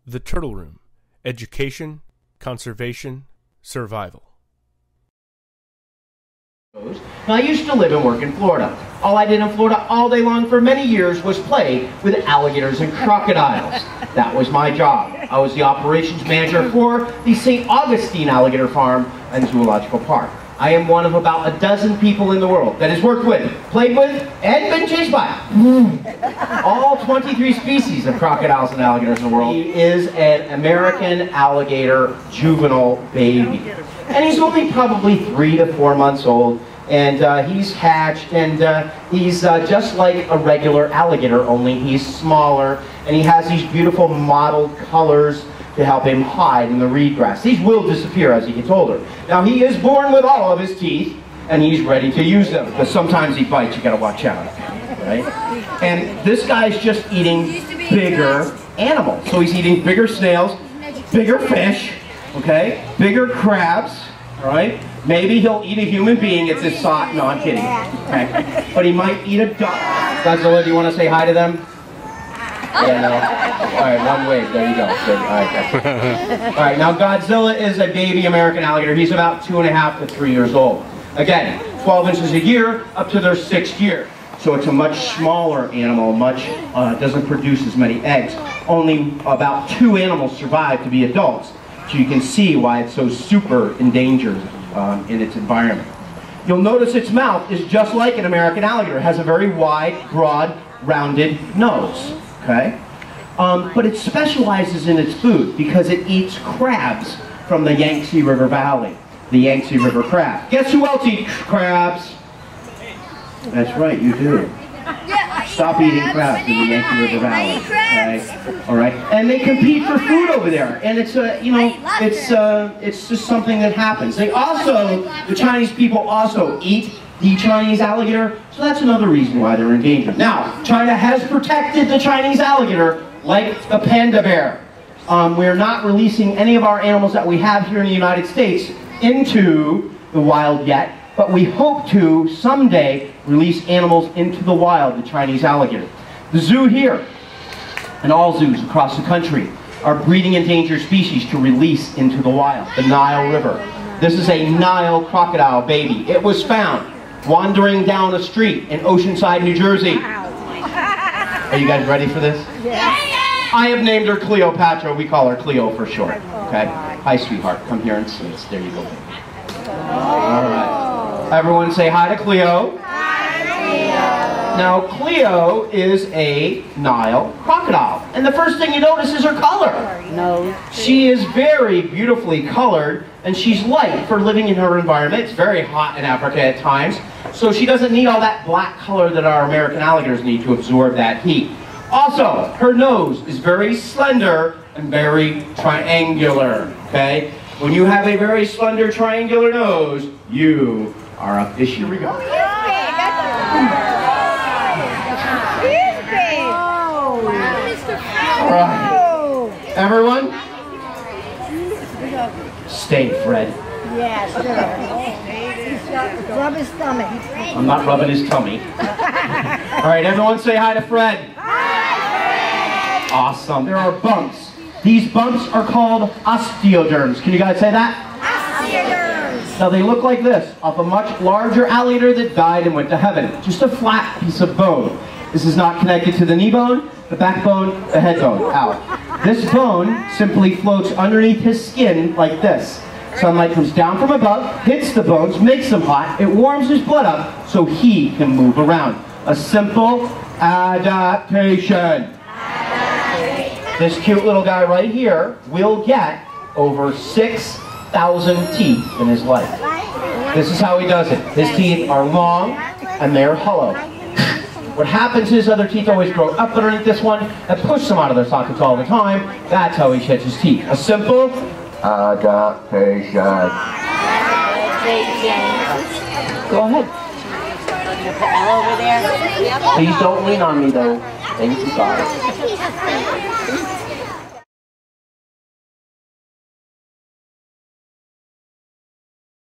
The Turtle Room: Education, Conservation, Survival. Now, I used to live and work in Florida. All I did in Florida all day long for many years was play with alligators and crocodiles. That was my job. I was the operations manager for the St. Augustine Alligator Farm and Zoological Park. I am one of about a dozen people in the world that has worked with, played with, and been chased by all 23 species of crocodiles and alligators in the world. He is an American alligator juvenile baby. And he's only probably 3 to 4 months old, and he's hatched, and he's just like a regular alligator, only he's smaller, and he has these beautiful mottled colors to help him hide in the reed grass. These will disappear as he gets older. Now, he is born with all of his teeth, and he's ready to use them, because sometimes he bites, you gotta watch out, right? And this guy's just eating bigger animals. So he's eating bigger snails, bigger fish, okay, bigger crabs, all right? Maybe he'll eat a human being. It's his sock. No, I'm kidding. Okay. But he might eat a duck. Godzilla, do you want to say hi to them? Yeah, no. All right, one wave. There you go. Good. All right, all right, now Godzilla is a baby American alligator. He's about 2.5 to 3 years old. Again, 12 inches a year up to their 6th year. So it's a much smaller animal, doesn't produce as many eggs. Only about 2 animals survive to be adults. So you can see why it's so super endangered in its environment. You'll notice its mouth is just like an American alligator. It has a very wide, broad, rounded nose. Okay? But it specializes in its food because it eats crabs from the Yangtze River Valley. The Yangtze River crab. Guess who else eats crabs? That's right, you do. Stop eating crabs in the Yangtze River Valley. Okay? All right, and they compete for food over there, and it's it's just something that happens. They also, the Chinese people also eat the Chinese alligator, so that's another reason why they're endangered. Now, China has protected the Chinese alligator like the panda bear. We're not releasing any of our animals that we have here in the United States into the wild yet, but we hope to someday release animals into the wild, the Chinese alligator. The zoo here, and all zoos across the country, are breeding endangered species to release into the wild. The Nile River. This is a Nile crocodile baby. It was found wandering down a street in Oceanside, New Jersey. Are you guys ready for this? Yes. I have named her Cleopatra. We call her Cleo for short. Okay? Hi, sweetheart. Come here and sit. There you go. All right. Everyone say hi to Cleo. Hi, Cleo. Now, Cleo is a Nile crocodile. And the first thing you notice is her color. No. She is very beautifully colored, and she's light for living in her environment. It's very hot in Africa at times. So she doesn't need all that black color that our American alligators need to absorb that heat. Also, her nose is very slender and very triangular, okay? When you have a very slender triangular nose, you are a fishy. Here we go. All right. Everyone, stay, Fred. Yes, sir. Rub his stomach. I'm not rubbing his tummy. All right, everyone say hi to Fred. Hi, Fred. Awesome. There are bumps. These bumps are called osteoderms. Can you guys say that? Osteoderms. Now they look like this, off a much larger alligator that died and went to heaven. Just a flat piece of bone. This is not connected to the knee bone, the backbone, the head bone. Ow. This bone simply floats underneath his skin like this. Sunlight comes down from above, hits the bones, makes them hot, it warms his blood up so he can move around. A simple adaptation. This cute little guy right here will get over 6,000 teeth in his life. This is how he does it. His teeth are long and they're hollow. What happens is other teeth always grow up underneath this one and push them out of their sockets all the time. That's how he sheds his teeth. A simple adaptation. Go ahead. Put L over there. Please don't lean on me though. Thank you, God.